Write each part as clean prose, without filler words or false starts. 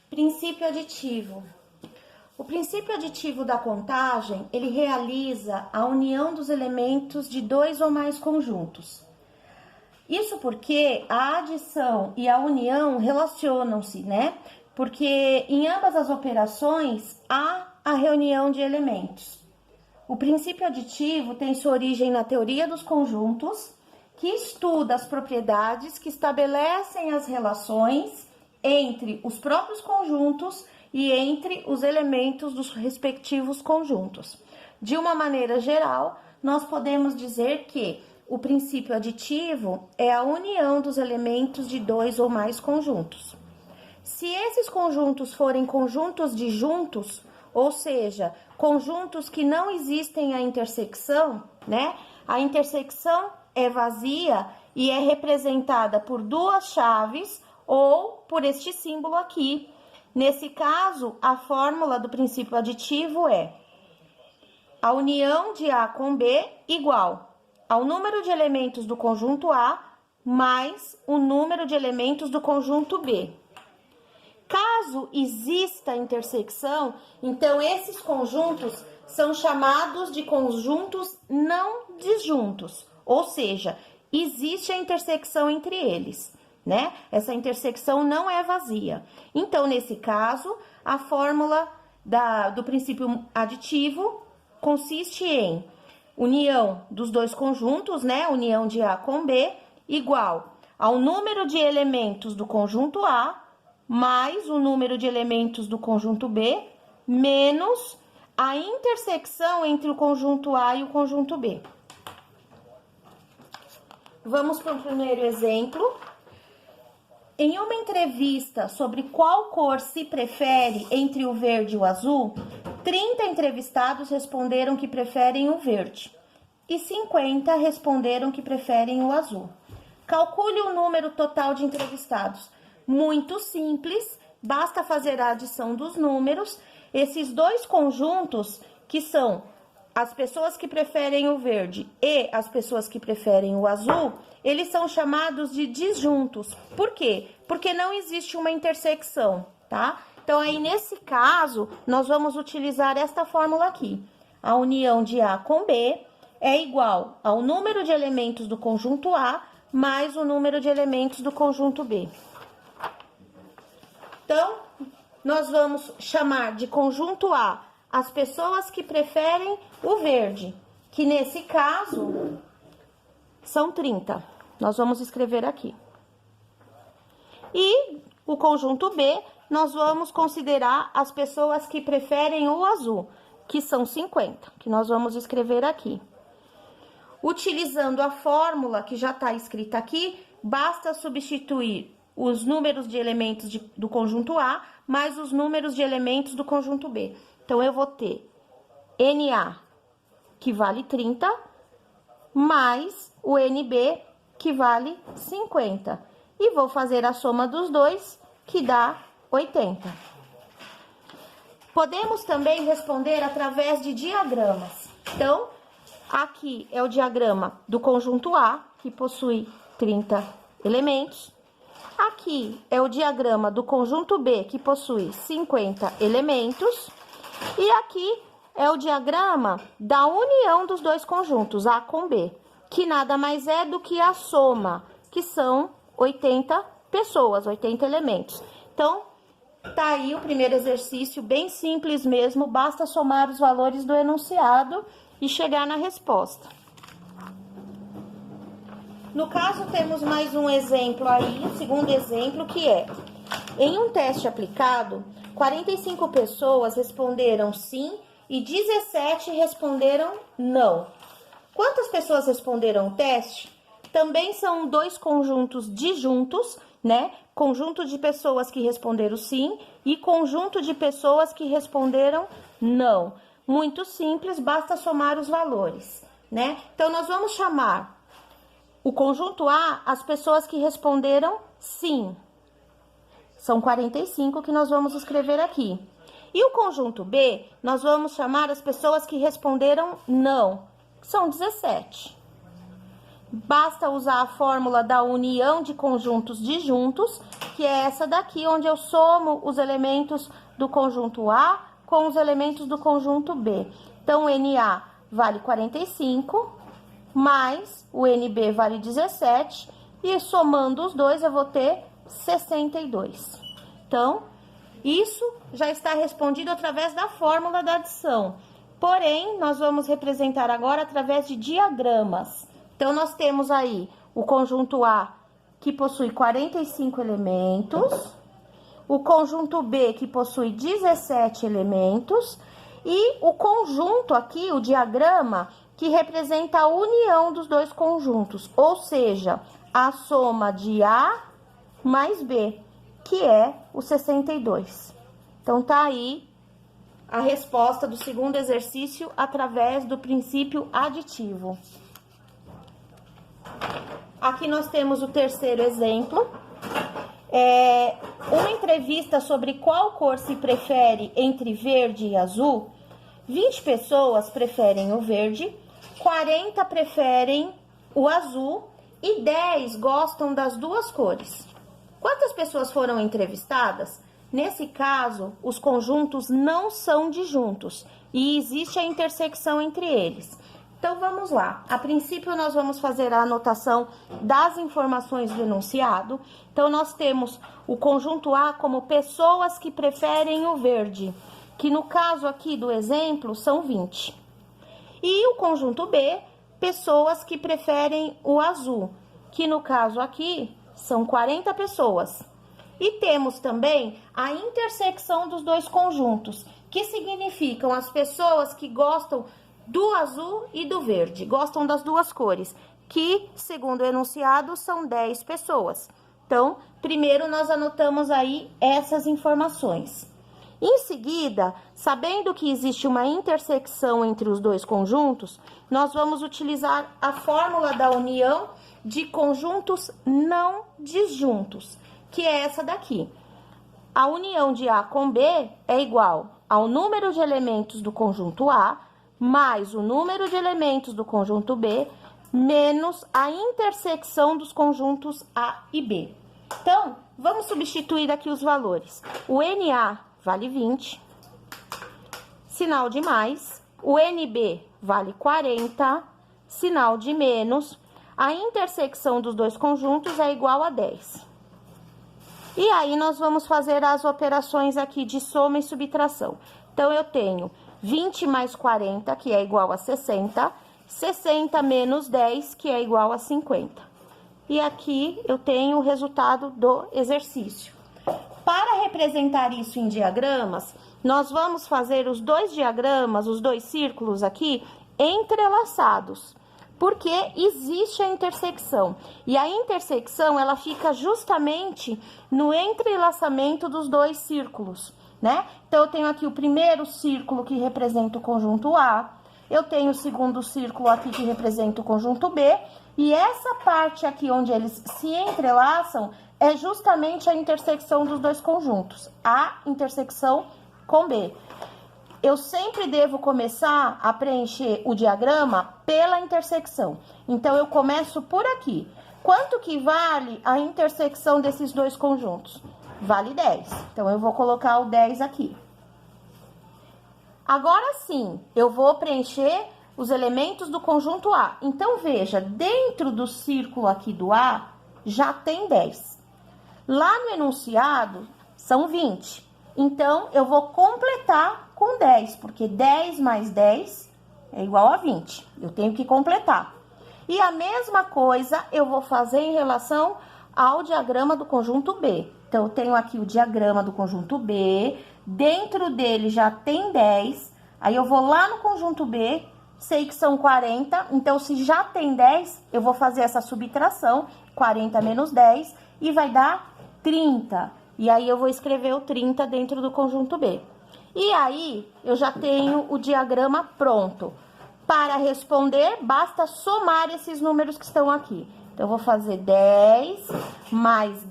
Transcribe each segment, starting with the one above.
Princípio aditivo. O princípio aditivo da contagem, ele realiza a união dos elementos de dois ou mais conjuntos. Isso porque a adição e a união relacionam-se, né? Porque em ambas as operações há a reunião de elementos. O princípio aditivo tem sua origem na teoria dos conjuntos, que estuda as propriedades que estabelecem as relações entre os próprios conjuntos e entre os elementos dos respectivos conjuntos. De uma maneira geral, nós podemos dizer que o princípio aditivo é a união dos elementos de dois ou mais conjuntos. Se esses conjuntos forem conjuntos disjuntos, ou seja, conjuntos que não existem a intersecção, né? A intersecção é vazia e é representada por duas chaves ou por este símbolo aqui. Nesse caso, a fórmula do princípio aditivo é a união de A com B igual ao número de elementos do conjunto A mais o número de elementos do conjunto B. Caso exista intersecção, então esses conjuntos são chamados de conjuntos não disjuntos, ou seja, existe a intersecção entre eles, né? Essa intersecção não é vazia. Então, nesse caso, a fórmula do princípio aditivo consiste em união dos dois conjuntos, né? União de A com B, igual ao número de elementos do conjunto A, mais o número de elementos do conjunto B, menos a intersecção entre o conjunto A e o conjunto B. Vamos para o primeiro exemplo. Em uma entrevista sobre qual cor se prefere entre o verde e o azul, 30 entrevistados responderam que preferem o verde e 50 responderam que preferem o azul. Calcule o número total de entrevistados. Muito simples, basta fazer a adição dos números. Esses dois conjuntos, que são as pessoas que preferem o verde e as pessoas que preferem o azul, eles são chamados de disjuntos. Por quê? Porque não existe uma intersecção, tá? Então, aí, nesse caso, nós vamos utilizar esta fórmula aqui. A união de A com B é igual ao número de elementos do conjunto A mais o número de elementos do conjunto B. Então, nós vamos chamar de conjunto A as pessoas que preferem o verde, que nesse caso são 30. Nós vamos escrever aqui. E o conjunto B, nós vamos considerar as pessoas que preferem o azul, que são 50, que nós vamos escrever aqui. Utilizando a fórmula que já está escrita aqui, basta substituir os números de elementos do conjunto A, mais os números de elementos do conjunto B. Então, eu vou ter NA, que vale 30, mais o NB, que vale 50. E vou fazer a soma dos dois, que dá 80. Podemos também responder através de diagramas. Então, aqui é o diagrama do conjunto A, que possui 30 elementos. Aqui é o diagrama do conjunto B, que possui 50 elementos. E aqui é o diagrama da união dos dois conjuntos, A com B, que nada mais é do que a soma, que são 80 pessoas, 80 elementos. Então, tá aí o primeiro exercício, bem simples mesmo, basta somar os valores do enunciado e chegar na resposta. No caso, temos mais um exemplo aí, o segundo exemplo, que é: em um teste aplicado, 45 pessoas responderam sim e 17 responderam não. Quantas pessoas responderam o teste? Também são dois conjuntos disjuntos, né? Conjunto de pessoas que responderam sim e conjunto de pessoas que responderam não. Muito simples, basta somar os valores, né? Então, nós vamos chamar o conjunto A as pessoas que responderam sim. São 45 que nós vamos escrever aqui. E o conjunto B, nós vamos chamar as pessoas que responderam não. São 17. Basta usar a fórmula da união de conjuntos disjuntos, que é essa daqui, onde eu somo os elementos do conjunto A com os elementos do conjunto B. Então, o NA vale 45, mais o NB vale 17, e somando os dois eu vou ter 62. Então, isso já está respondido através da fórmula da adição. Porém, nós vamos representar agora através de diagramas. Então, nós temos aí o conjunto A, que possui 45 elementos, o conjunto B, que possui 17 elementos, e o conjunto aqui, o diagrama, que representa a união dos dois conjuntos, ou seja, a soma de A mais B, que é o 62. Então, tá aí a resposta do segundo exercício através do princípio aditivo. Aqui nós temos o terceiro exemplo. Uma entrevista sobre qual cor se prefere entre verde e azul. 20 pessoas preferem o verde, 40 preferem o azul e 10 gostam das duas cores. Quantas pessoas foram entrevistadas? Nesse caso, os conjuntos não são disjuntos e existe a intersecção entre eles. Então, vamos lá. A princípio, nós vamos fazer a anotação das informações do enunciado. Então, nós temos o conjunto A como pessoas que preferem o verde, que no caso aqui do exemplo são 20. E o conjunto B, pessoas que preferem o azul, que no caso aqui são 40 pessoas. E temos também a intersecção dos dois conjuntos, que significam as pessoas que gostam do azul e do verde, gostam das duas cores, que, segundo o enunciado, são 10 pessoas. Então, primeiro nós anotamos aí essas informações. Em seguida, sabendo que existe uma intersecção entre os dois conjuntos, nós vamos utilizar a fórmula da união de conjuntos não disjuntos, que é essa daqui. A união de A com B é igual ao número de elementos do conjunto A mais o número de elementos do conjunto B menos a intersecção dos conjuntos A e B. Então, vamos substituir aqui os valores. O NA vale 20, sinal de mais. O NB vale 40, sinal de menos. A intersecção dos dois conjuntos é igual a 10. E aí, nós vamos fazer as operações aqui de soma e subtração. Então, eu tenho 20 mais 40, que é igual a 60. 60 menos 10, que é igual a 50. E aqui, eu tenho o resultado do exercício. Para representar isso em diagramas, nós vamos fazer os dois diagramas, os dois círculos aqui, entrelaçados. Porque existe a intersecção. E a intersecção, ela fica justamente no entrelaçamento dos dois círculos, né? Então, eu tenho aqui o primeiro círculo que representa o conjunto A. Eu tenho o segundo círculo aqui que representa o conjunto B. E essa parte aqui onde eles se entrelaçam é justamente a intersecção dos dois conjuntos. A intersecção com B. Eu sempre devo começar a preencher o diagrama pela intersecção. Então, eu começo por aqui. Quanto que vale a intersecção desses dois conjuntos? Vale 10. Então, eu vou colocar o 10 aqui. Agora sim, eu vou preencher os elementos do conjunto A. Então, veja, dentro do círculo aqui do A, já tem 10. Lá no enunciado, são 20. Então, eu vou completar com 10, porque 10 mais 10 é igual a 20. Eu tenho que completar. E a mesma coisa eu vou fazer em relação ao diagrama do conjunto B. Então, eu tenho aqui o diagrama do conjunto B, dentro dele já tem 10, aí eu vou lá no conjunto B, sei que são 40, então, se já tem 10, eu vou fazer essa subtração, 40 menos 10, e vai dar 30. E aí, eu vou escrever o 30 dentro do conjunto B. E aí, eu já tenho o diagrama pronto. Para responder, basta somar esses números que estão aqui. Então, eu vou fazer 10 mais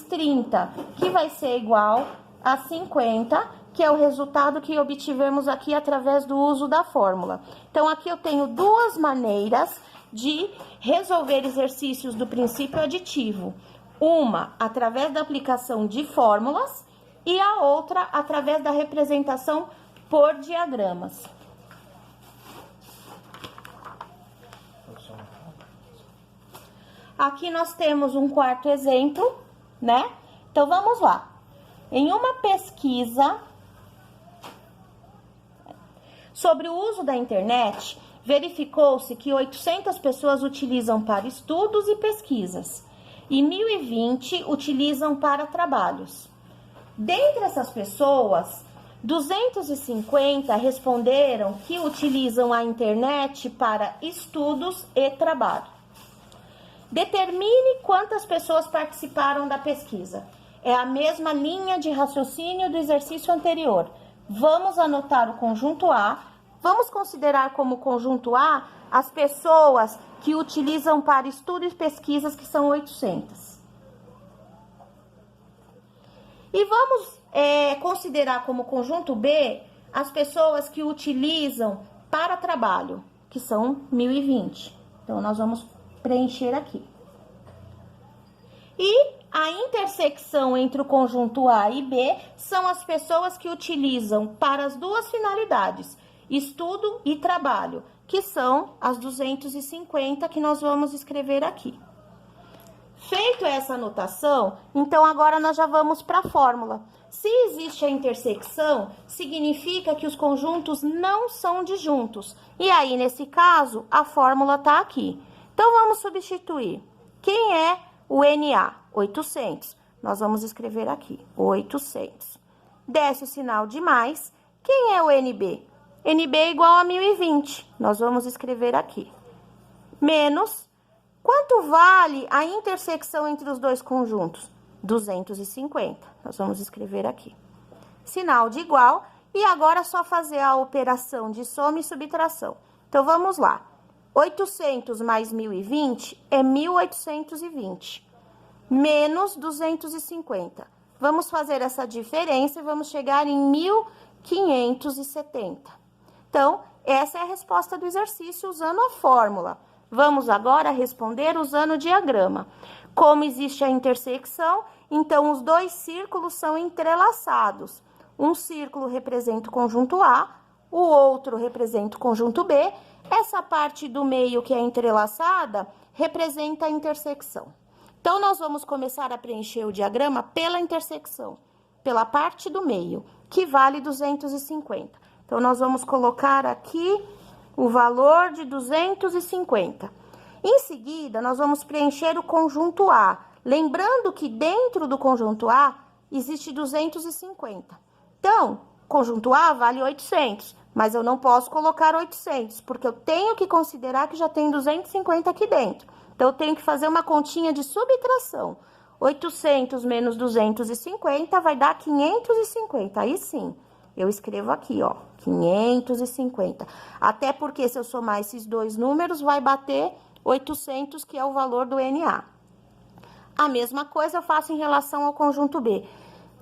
30, que vai ser igual a 50, que é o resultado que obtivemos aqui através do uso da fórmula. Então, aqui eu tenho duas maneiras de resolver exercícios do princípio aditivo. Uma através da aplicação de fórmulas e a outra através da representação por diagramas. Aqui nós temos um quarto exemplo, né? Então, vamos lá. Em uma pesquisa sobre o uso da internet, verificou-se que 800 pessoas utilizam para estudos e pesquisas e 1.020 utilizam para trabalhos. Dentre essas pessoas, 250 responderam que utilizam a internet para estudos e trabalho. Determine quantas pessoas participaram da pesquisa. É a mesma linha de raciocínio do exercício anterior. Vamos anotar o conjunto A. Vamos considerar como conjunto A as pessoas que utilizam para estudos e pesquisas, que são 800. E vamos considerar como conjunto B as pessoas que utilizam para trabalho, que são 1.020. Então, nós vamos preencher aqui. E a intersecção entre o conjunto A e B são as pessoas que utilizam para as duas finalidades, estudo e trabalho, que são as 250 que nós vamos escrever aqui. Feito essa anotação, então agora nós já vamos para a fórmula. Se existe a intersecção, significa que os conjuntos não são disjuntos. E aí, nesse caso, a fórmula está aqui. Então, vamos substituir. Quem é o NA? 800. Nós vamos escrever aqui, 800. Desce o sinal de mais. Quem é o NB? NB é igual a 1.020. Nós vamos escrever aqui. Menos, quanto vale a intersecção entre os dois conjuntos? 250. Nós vamos escrever aqui. Sinal de igual. E agora é só fazer a operação de soma e subtração. Então, vamos lá. 800 mais 1.020 é 1.820. Menos 250. Vamos fazer essa diferença e vamos chegar em 1.570. Então, essa é a resposta do exercício usando a fórmula. Vamos agora responder usando o diagrama. Como existe a intersecção, então os dois círculos são entrelaçados. Um círculo representa o conjunto A, o outro representa o conjunto B. Essa parte do meio que é entrelaçada representa a intersecção. Então, nós vamos começar a preencher o diagrama pela intersecção, pela parte do meio, que vale 250. Então, nós vamos colocar aqui o valor de 250. Em seguida, nós vamos preencher o conjunto A. Lembrando que dentro do conjunto A existe 250. Então, conjunto A vale 800, mas eu não posso colocar 800, porque eu tenho que considerar que já tem 250 aqui dentro. Então, eu tenho que fazer uma continha de subtração. 800 menos 250 vai dar 550. Aí sim, eu escrevo aqui, ó, 550. Até porque se eu somar esses dois números, vai bater 800, que é o valor do NA. A mesma coisa eu faço em relação ao conjunto B.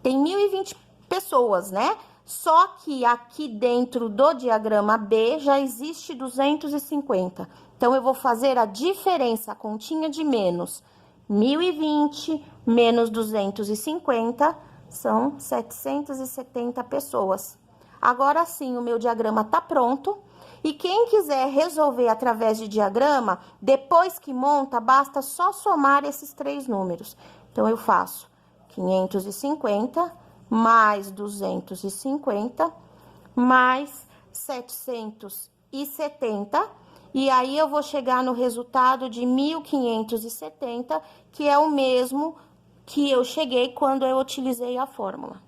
Tem 1.020 pessoas, né? Só que aqui dentro do diagrama B já existe 250. Então, eu vou fazer a diferença, a continha de menos 1.020 menos 250, são 770 pessoas. Agora sim, o meu diagrama tá pronto. E quem quiser resolver através de diagrama, depois que monta, basta só somar esses três números. Então, eu faço 550 mais 250 mais 770. E aí, eu vou chegar no resultado de 1.570, que é o mesmo que eu cheguei quando eu utilizei a fórmula.